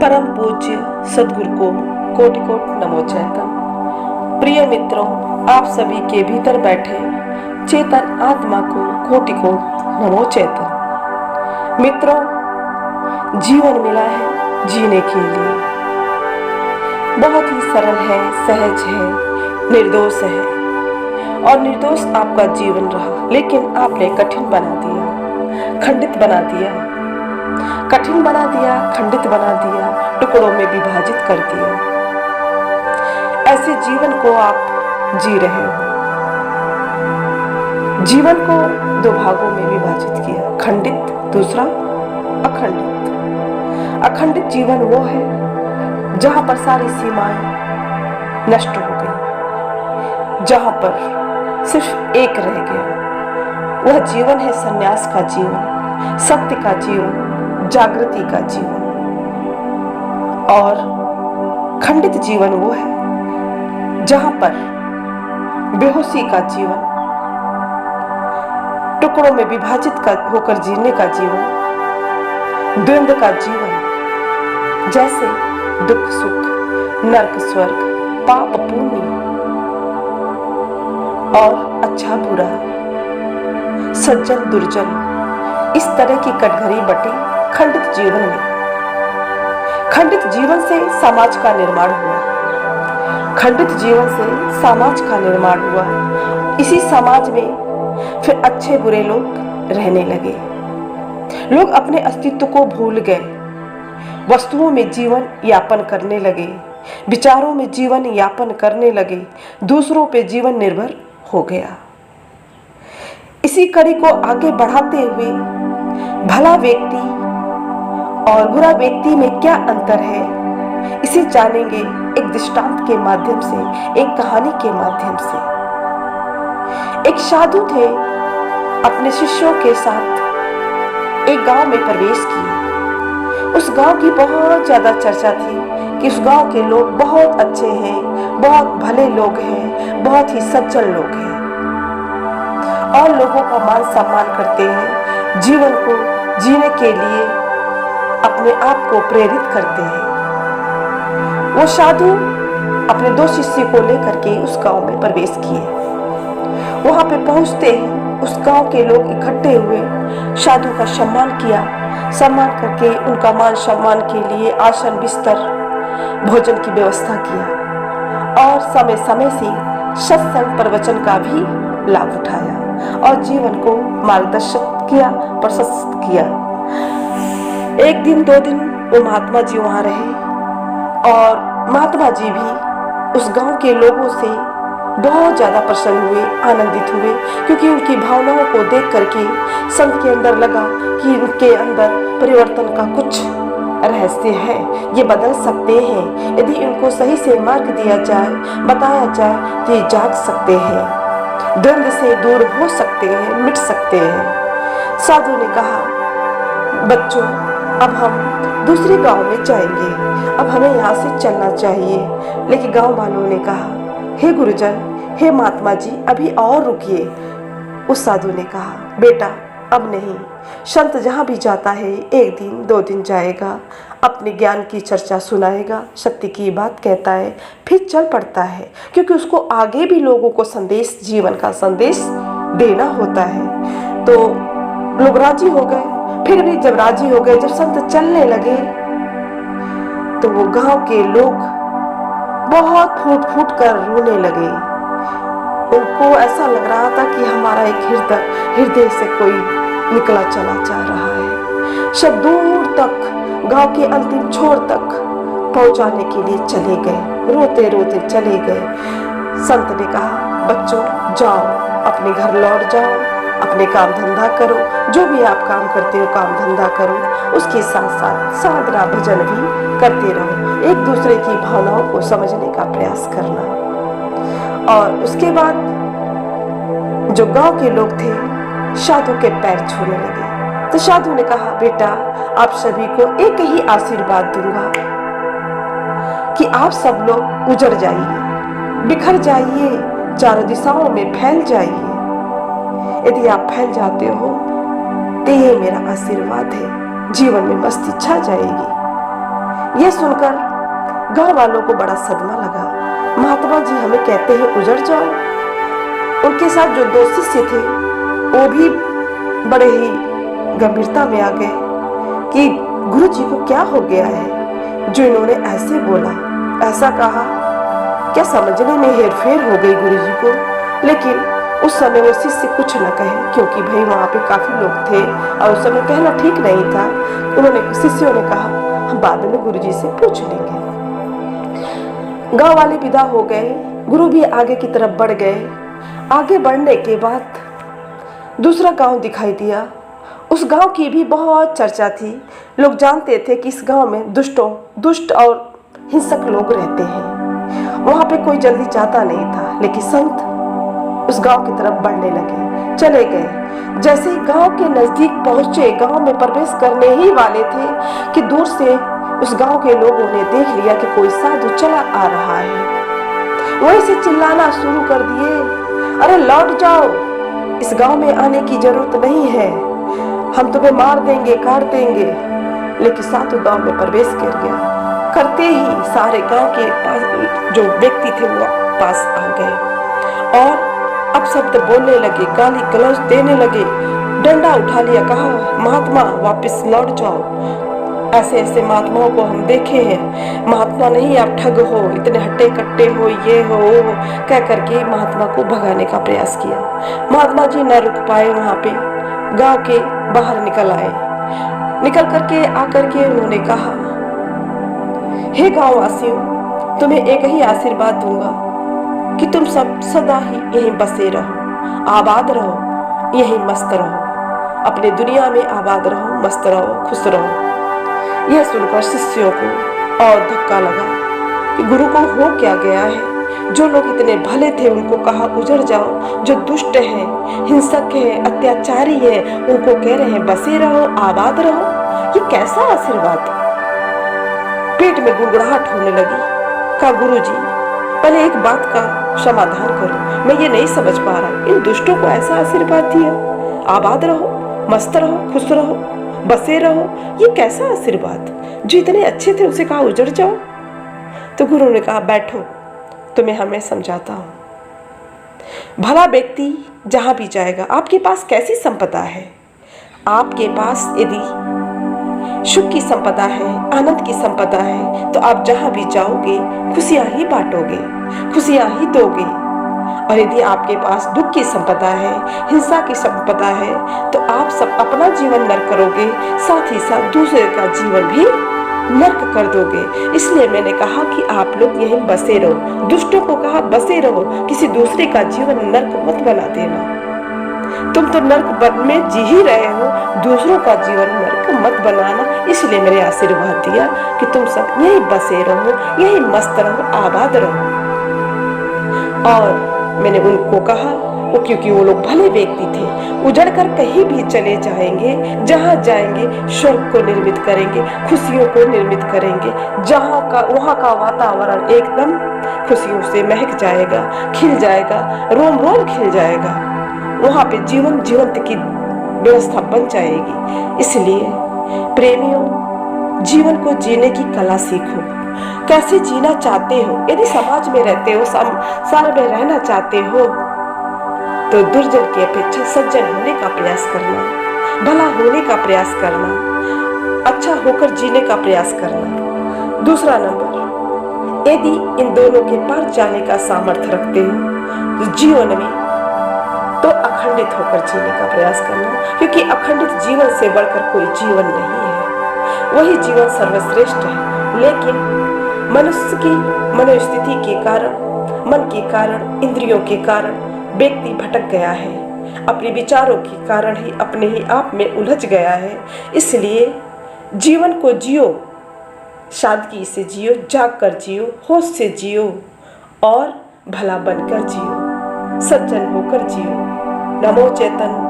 परम पूज्य सदगुरु को कोटि कोटि नमो चैतन। प्रिय मित्रों, आप सभी के भीतर बैठे चेतन आत्मा को कोटि कोटि नमो चैतन। मित्रों, जीवन मिला है जीने के लिए। बहुत ही सरल है, सहज है, निर्दोष है और निर्दोष आपका जीवन रहा, लेकिन आपने कठिन बना दिया, खंडित बना दिया, कठिन बना दिया, खंडित बना दिया, टुकड़ों में विभाजित कर दिया। ऐसे जीवन को आप जी रहे हो। जीवन को दो भागों में विभाजित किया, खंडित, दूसरा अखंडित। अखंडित जीवन वो है जहां पर सारी सीमाएं नष्ट हो गई, जहां पर सिर्फ एक रह गया। वह जीवन है संन्यास का जीवन, सत्य का जीवन, जागृति का जीवन। और खंडित जीवन वो है जहां पर बेहोशी का जीवन, टुकड़ों में विभाजित होकर जीने का जीवन, द्वंद्व का जीवन, जैसे दुख सुख, नरक स्वर्ग, पाप पुण्य और अच्छा बुरा, सज्जन दुर्जन, इस तरह की कटघरी बटी खंडित जीवन में। खंडित जीवन से समाज का निर्माण हुआ, खंडित जीवन से समाज का निर्माण हुआ। इसी समाज में फिर अच्छे बुरे लोग रहने लगे। लोग अपने अस्तित्व को भूल गए, वस्तुओं में जीवन यापन करने लगे, विचारों में जीवन यापन करने लगे, दूसरों पे जीवन निर्भर हो गया। इसी कड़ी को आगे बढ़ाते हुए भला व्यक्ति और बुरा व्यक्ति में क्या अंतर है, इसे जानेंगे एक दृष्टांत के माध्यम से, एक कहानी के माध्यम से। एक साधु थे, अपने शिष्यों के साथ एक गांव में प्रवेश किए। उस गांव की बहुत ज्यादा चर्चा थी कि उस गांव के लोग बहुत अच्छे हैं, बहुत भले लोग हैं, बहुत ही सज्जन लोग हैं और लोगों का मान सम्मान करते हैं, जीवन को जीने के लिए अपने आप को प्रेरित करते हैं। वो साधु अपने दो शिष्य को लेकर के उस गांव में प्रवेश किए। वहां पे पहुंचते ही उस गांव के लोग इकट्ठे हुए, साधु का सम्मान किया। सम्मान करके उनका मान सम्मान के लिए आसन बिस्तर भोजन की व्यवस्था किया और समय समय से सत्संग प्रवचन का भी लाभ उठाया और जीवन को मार्गदर्शन किया, प्रशस्त किया। एक दिन दो दिन वो महात्मा जी वहां रहे और महात्मा जी भी उस गांव के लोगों से बहुत ज्यादा प्रसन्न हुए, आनंदित हुए, क्योंकि उनकी भावनाओं को देख करके संत के अंदर लगा कि उनके अंदर परिवर्तन का कुछ रहस्य है, ये बदल सकते हैं। यदि इनको सही से मार्ग दिया जाए, बताया जाए तो ये जाग सकते हैं, द्वंद्व से दूर हो सकते हैं, मिट सकते हैं। साधु ने कहा, बच्चों, अब हम दूसरे गांव में जाएंगे, अब हमें यहाँ से चलना चाहिए। लेकिन गांव वालों ने कहा, हे गुरुजन, हे महात्मा जी, अभी और रुकिए। उस साधु ने कहा, बेटा अब नहीं, संत जहाँ भी जाता है एक दिन दो दिन जाएगा, अपने ज्ञान की चर्चा सुनाएगा, सत्य की बात कहता है, फिर चल पड़ता है, क्योंकि उसको आगे भी लोगों को संदेश, जीवन का संदेश देना होता है। तो लोग राजी हो गए। फिर भी जब राजी हो गए, जब संत चलने लगे, तो वो गांव के लोग बहुत फूट फूट कर रोने लगे। उनको ऐसा लग रहा था कि हमारा एक हृदय से कोई निकला चला जा रहा है। सब दूर तक, गांव के अंतिम छोर तक पहुंचाने के लिए चले गए, रोते रोते चले गए। संत ने कहा, बच्चों जाओ, अपने घर लौट जाओ, अपने काम धंधा करो, जो भी आप काम करते हो काम धंधा करो, उसके साथ साथ साधना भजन भी करते रहो, एक दूसरे की भावनाओं को समझने का प्रयास करना। और उसके बाद जो गांव के लोग थे साधु के पैर छूने लगे। तो साधु ने कहा, बेटा, आप सभी को एक ही आशीर्वाद दूंगा कि आप सब लोग उजड़ जाइए, बिखर जाइए, चारों दिशाओं में फैल जाइए। यदि आप फैल जाते हो तो ये मेरा आशीर्वाद है, जीवन में मस्ती छा जाएगी। यह सुनकर गांव वालों को बड़ा सदमा लगा। महात्मा जी हमें कहते हैं उजड़ जाओ। उनके साथ जो दो शिष्य थे वो भी बड़े ही गंभीरता में आ गए कि गुरु जी को क्या हो गया है जो इन्होंने ऐसे बोला, ऐसा कहा। क्या समझने में हेरफेर हो गई गुरु जी को। लेकिन उस समय वो शिष्य कुछ न कहे, क्योंकि भाई वहां पे काफी लोग थे और उस समय कहना ठीक नहीं था। उन्होंने शिष्यों ने कहा हम बाद में गुरु जी से पूछ लेंगे। गांव वाले विदा हो गए, गुरु भी आगे की तरफ बढ़ गए। आगे बढ़ने के बाद दूसरा गांव दिखाई दिया। उस गांव की भी बहुत चर्चा थी। लोग जानते थे कि इस गांव में दुष्ट और हिंसक लोग रहते हैं। वहां पे कोई जल्दी जाता नहीं था, लेकिन संत उस गांव की तरफ बढ़ने लगे, चले गए। जैसे ही गांव के नजदीक पहुंचे, गांव में प्रवेश करने ही वाले थे कि दूर से उस गांव के लोगों ने देख लिया कि कोई साधु चला आ रहा है। वहीं से चिल्लाना शुरू कर दिए, अरे लौट जाओ, इस गांव में आने की जरूरत नहीं है, हम तुम्हें मार देंगे, काट देंगे। लेकिन साधु गांव में प्रवेश कर गया। करते ही सारे गांव के पास जो व्यक्ति थे वो पास आ गए और अब शब्द बोलने लगे, गाली गलौज देने लगे, डंडा उठा लिया, कहा महात्मा वापस लौट जाओ। ऐसे ऐसे महात्माओं को हम देखे हैं, महात्मा नहीं आप ठग हो, इतने हट्टे कट्टे हो, ये हो कह करके महात्मा को भगाने का प्रयास किया। महात्मा जी न रुक पाए, वहां पे गांव के बाहर निकल आए। निकल करके आकर के उन्होंने कहा, हे गांव वासियों, तुम्हें एक ही आशीर्वाद दूंगा कि तुम सब सदा ही यहीं बसे रहो, आबाद रहो, यहीं मस्त रहो, अपने दुनिया में आबाद रहो, मस्त रहो, खुश रहो। यह सुनकर शिष्यों को और धक्का लगा कि गुरु को हो क्या गया है। जो लोग इतने भले थे उनको कहा उजड़ जाओ, जो दुष्ट हैं, हिंसक हैं, अत्याचारी हैं, उनको कह रहे हैं बसे रहो, आबाद रहो। ये कैसा आशीर्वाद। पेट में गुड़गुड़ाहट होने लगी। कहा गुरु जी पहले एक बात का समाधान करो, मैं ये नहीं समझ पा रहा, इन दुष्टों को ऐसा आशीर्वाद दिया, आबाद रहो, मस्त रहो, खुश रहो, बसे रहो, ये कैसा आशीर्वाद। जो इतने अच्छे थे उसे कहा उजड़ जाओ। तो गुरु ने कहा बैठो, तुम्हें हमें समझाता हूं। भला व्यक्ति जहां भी जाएगा, आपके पास कैसी संपदा है। आपके पास यदि सुख की संपदा है, आनंद की संपदा है, तो आप जहां भी जाओगे खुशियां ही बांटोगे, खुशियां ही दोगे। और यदि आपके पास दुख की संपदा है, हिंसा की संपदा है, तो आप सब अपना जीवन नर्क करोगे, साथ ही साथ दूसरे का जीवन भी नर्क कर दोगे। इसलिए मैंने कहा कि आप लोग यहीं बसे रहो। दुष्टों को कहा बसे रहो, किसी दूसरे का जीवन नर्क मत बना देना। तुम तो नर्क में जी ही रहे हो, दूसरों का जीवन नर्क मत बनाना। इसलिए मेरे आशीर्वाद दिया कि तुम सब यहीं बसे रहो, यहीं मस्त रहो, आबाद रहो। और मैंने उनको कहा वो, क्योंकि वो लोग भले व्यक्ति थे, उजड़ कर कहीं भी चले जाएंगे, जहां जाएंगे स्वर्ग को निर्मित करेंगे, खुशियों को निर्मित करेंगे, जहां का वहां का वातावरण एकदम खुशियों से महक जाएगा, खिल जाएगा, रोम रोम खिल जाएगा, वहां पे जीवन जीवंत की व्यवस्था बन जाएगी। इसलिए प्रेमियों, जीवन को जीने की कला सीखो। कैसे जीना चाहते हो, यदि समाज में रहते हो, संसार में रहना चाहते हो, तो दुर्जन की अपेक्षा सज्जन होने का प्रयास करना, भला होने का प्रयास करना, अच्छा होकर जीने का प्रयास करना। दूसरा नंबर, यदि इन दोनों के पार जाने का सामर्थ्य रखते हो तो जीवन में तो अखंडित होकर जीने का प्रयास करना, क्योंकि अखंडित जीवन से बढ़कर कोई जीवन नहीं है। वही जीवन सर्वश्रेष्ठ है। लेकिन मनुष्य की मनोस्थिति के कारण, मन के कारण, इंद्रियों के कारण व्यक्ति भटक गया है, अपने विचारों के कारण ही अपने ही आप में उलझ गया है। इसलिए जीवन को जियो, सादगी से जियो, जाग कर जियो, होश से जियो और भला बनकर जियो, सज्जन होकर जियो। नमो चैतन्य